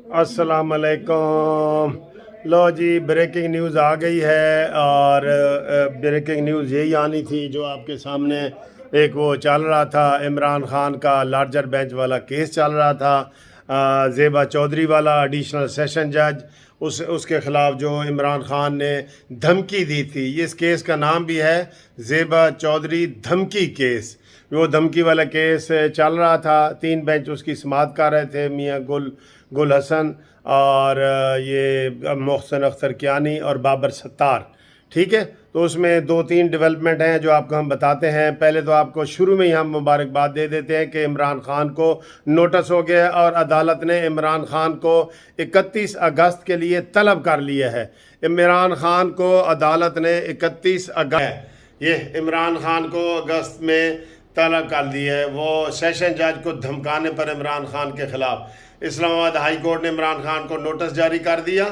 अस्सलाम वालेकुम। लो जी, breaking news आ गई है और ब्रेकिंग न्यूज़ यही आनी थी जो आपके सामने एक वो चल रहा था, इमरान खान का लार्जर बेंच वाला केस चल रहा था। ज़ेबा चौधरी वाला एडिशनल सेशन जज, उसके ख़िलाफ़ जो इमरान खान ने धमकी दी थी। इस केस का नाम भी है ज़ेबा चौधरी धमकी केस। वो धमकी वाला केस चल रहा था। 3 बेंच उसकी समाअत कर रहे थे, मियाँ गुल हसन और ये मोहसिन अख्तर कियानी और बाबर सत्तार। ठीक है, तो उसमें 2-3 डेवलपमेंट हैं जो आपको हम बताते हैं। पहले तो आपको शुरू में ही हम मुबारकबाद दे देते हैं कि इमरान खान को नोटिस हो गया और अदालत ने इमरान खान को 31 अगस्त के लिए तलब कर लिया है। इमरान खान को अदालत ने 31 अगस्त ये इमरान खान को अगस्त में तलब कर दिया है। वो सेशन जज को धमकाने पर इमरान खान के ख़िलाफ़ इस्लामाबाद हाई कोर्ट ने इमरान खान को नोटिस जारी कर दिया।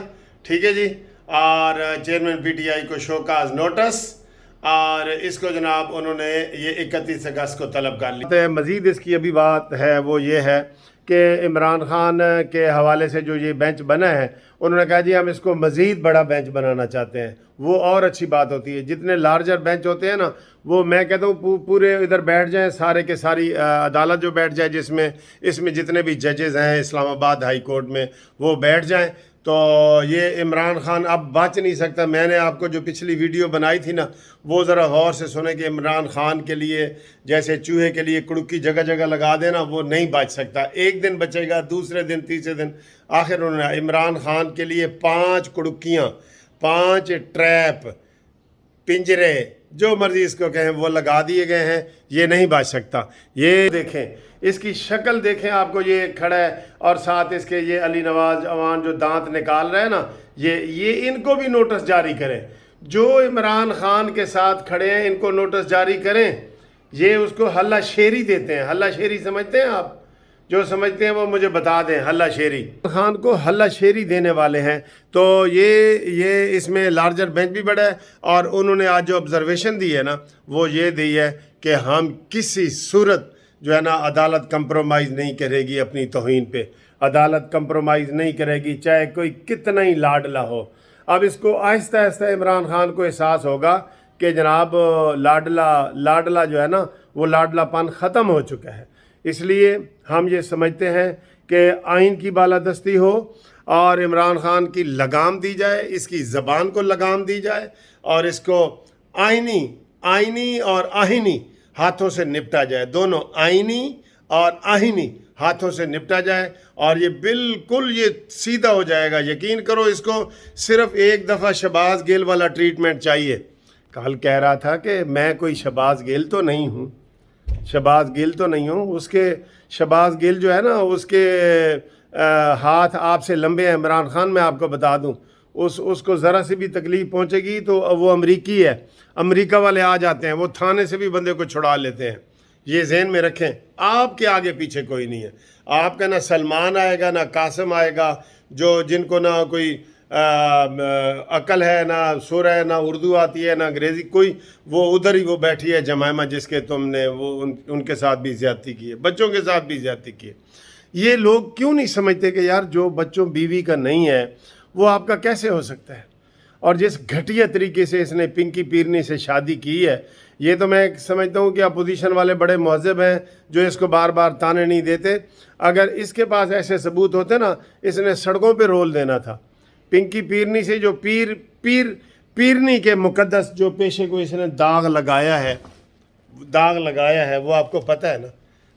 ठीक है जी, और चेयरमैन पीटीआई को शोकाज नोटिस, और इसको जनाब उन्होंने ये 31 अगस्त को तलब कर लिया। मज़ीद इसकी अभी बात है वो ये है कि इमरान खान के हवाले से जो ये बेंच बना है, उन्होंने कहा जी हम इसको मज़ीद बड़ा बेंच बनाना चाहते हैं। वो और अच्छी बात होती है। जितने लार्जर बेंच होते हैं ना, वो मैं कहता हूँ पूरे इधर बैठ जाएं, सारे के सारी अदालत जो बैठ जाए, जिसमें इसमें जितने भी जजेज़ हैं इस्लामाबाद हाई कोर्ट में, वो बैठ जाएं, तो ये इमरान खान अब बच नहीं सकता। मैंने आपको जो पिछली वीडियो बनाई थी ना, वो ज़रा गौर से सुने कि इमरान खान के लिए जैसे चूहे के लिए कुड़ुक्की जगह जगह लगा देना, वो नहीं बच सकता। एक दिन बचेगा, दूसरे दिन, तीसरे दिन, आखिर उन्होंने इमरान खान के लिए 5 कुड़ुक्कियाँ, 5 ट्रैप, पिंजरे, जो मर्जी इसको कहें, वो लगा दिए गए हैं। ये नहीं बच सकता। ये देखें, इसकी शक्ल देखें, आपको ये खड़ा है और साथ इसके ये अली नवाज अवान जो दांत निकाल रहे हैं ना, ये इनको भी नोटिस जारी करें। जो इमरान खान के साथ खड़े हैं इनको नोटिस जारी करें। ये उसको हल्ला शेरी देते हैं। हल्ला शेरी समझते हैं आप? जो समझते हैं वो मुझे बता दें। हल्ला शेरी खान को हल्ला शेरी देने वाले हैं। तो ये इसमें लार्जर बेंच भी बड़ा है, और उन्होंने आज जो ऑब्जर्वेशन दी है ना, वो ये दी है कि हम किसी सूरत जो है ना, अदालत कंप्रोमाइज़ नहीं करेगी अपनी तौहीन पे। अदालत कंप्रोमाइज़ नहीं करेगी, चाहे कोई कितना ही लाडला हो। अब इसको आहिस्ता आहिस्ता इमरान खान को एहसास होगा कि जनाब लाडला जो है ना, वो लाडलापन ख़त्म हो चुका है। इसलिए हम ये समझते हैं कि आइन की बालादस्ती हो और इमरान खान की लगाम दी जाए, इसकी ज़बान को लगाम दी जाए, और इसको आइनी और आहिनी हाथों से निपटा जाए। दोनों आइनी और आहिनी हाथों से निपटा जाए, और ये बिल्कुल ये सीधा हो जाएगा। यकीन करो, इसको सिर्फ एक दफ़ा शहबाज गिल वाला ट्रीटमेंट चाहिए। कल कह रहा था कि मैं कोई शहबाज गिल तो नहीं हूँ, शहबाज गिल तो नहीं हूँ। उसके शहबाज गिल जो है ना, उसके हाथ आपसे लंबे हैं इमरान खान, मैं आपको बता दूँ। उसको ज़रा सी भी तकलीफ़ पहुँचेगी तो वो अमरीकी है, अमेरिका वाले आ जाते हैं, वो थाने से भी बंदे को छुड़ा लेते हैं। ये ज़हन में रखें। आपके आगे पीछे कोई नहीं है। आपका ना सलमान आएगा, ना कासिम आएगा, जिनको ना कोई अकल है, ना सुर है, ना उर्दू आती है, ना अंग्रेज़ी, कोई वो उधर ही वो बैठी है जमायमा, जिसके तुमने वो उनके साथ भी ज़्यादती की है, बच्चों के साथ भी ज़्यादती की है। ये लोग क्यों नहीं समझते कि यार जो बच्चों बीवी का नहीं है वो आपका कैसे हो सकता है। और जिस घटिया तरीके से इसने पिंकी पीरनी से शादी की है, ये तो मैं समझता हूँ कि अपोजिशन वाले बड़े महज़ब हैं जो इसको बार बार ताने नहीं देते। अगर इसके पास ऐसे सबूत होते ना, इसने सड़कों पे रोल देना था। पिंकी पीरनी से जो पीरनी के मुकद्दस जो पेशे को इसने दाग लगाया है, वो आपको पता है ना,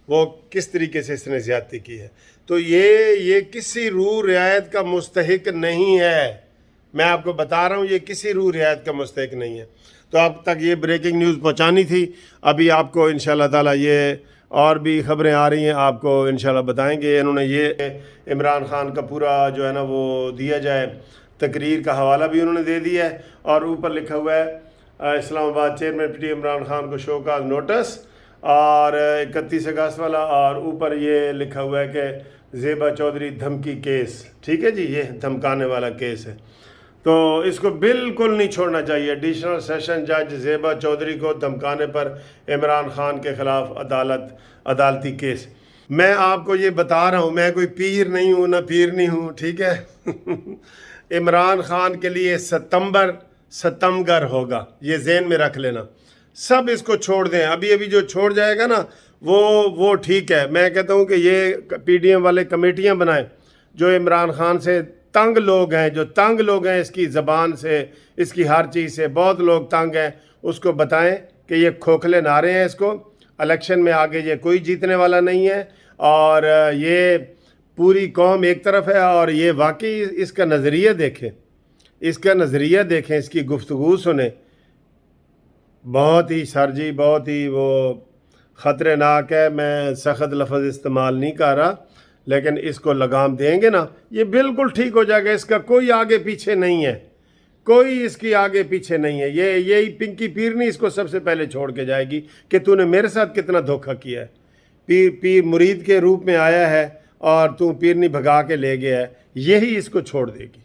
वो किस तरीके से इसने ज़्यादती की है। तो ये किसी रूह रियायत का मुस्तहिक नहीं है। मैं आपको बता रहा हूँ, ये किसी रूह रियायत का मुस्तहिक नहीं है। तो अब तक ये ब्रेकिंग न्यूज़ पहुँचानी थी। अभी आपको इंशाल्लाह ताला ये और भी ख़बरें आ रही हैं, आपको इंशाल्लाह बताएंगे। इन्होंने ये इमरान खान का पूरा जो है ना वो दिया जाए, तकरीर का हवाला भी उन्होंने दे दिया है, और ऊपर लिखा हुआ है इस्लामाबाद चेयरमैन पीटी इमरान खान को शोकाज नोटिस, और 31 अगस्त वाला, और ऊपर ये लिखा हुआ है कि ज़ेबा चौधरी धमकी केस। ठीक है जी, ये धमकाने वाला केस है। तो इसको बिल्कुल नहीं छोड़ना चाहिए। एडिशनल सेशन जज ज़ेबा चौधरी को धमकाने पर इमरान खान के ख़िलाफ़ अदालती केस। मैं आपको ये बता रहा हूँ, मैं कोई पीर नहीं हूँ ना पीर नहीं हूँ, ठीक है। इमरान खान के लिए सितंबर सितमगर होगा, ये ज़हन में रख लेना। सब इसको छोड़ दें, अभी अभी जो छोड़ जाएगा ना वो ठीक है। मैं कहता हूँ कि ये पीडीएम वाले कमेटियाँ बनाएं, जो इमरान खान से तंग लोग हैं, जो तंग लोग हैं इसकी ज़बान से, इसकी हर चीज़ से, बहुत लोग तंग हैं, उसको बताएं कि ये खोखले नारे हैं, इसको इलेक्शन में आगे ये कोई जीतने वाला नहीं है, और ये पूरी कौम एक तरफ है, और ये वाकई इसका नज़रिया देखें, इसका नज़रिया देखें, इसकी गुफ्तगू सुने, बहुत ही सर जी, बहुत ही वो ख़तरनाक है। मैं सख्त लफ्ज़ इस्तेमाल नहीं कर रहा, लेकिन इसको लगाम देंगे ना, ये बिल्कुल ठीक हो जाएगा। इसका कोई आगे पीछे नहीं है, कोई इसकी आगे पीछे नहीं है। यही पिंकी पीरनी इसको सबसे पहले छोड़ के जाएगी कि तूने मेरे साथ कितना धोखा किया है। पीर मुरीद के रूप में आया है और तू पीरनी भगा के ले गया है, यही इसको छोड़ देगी।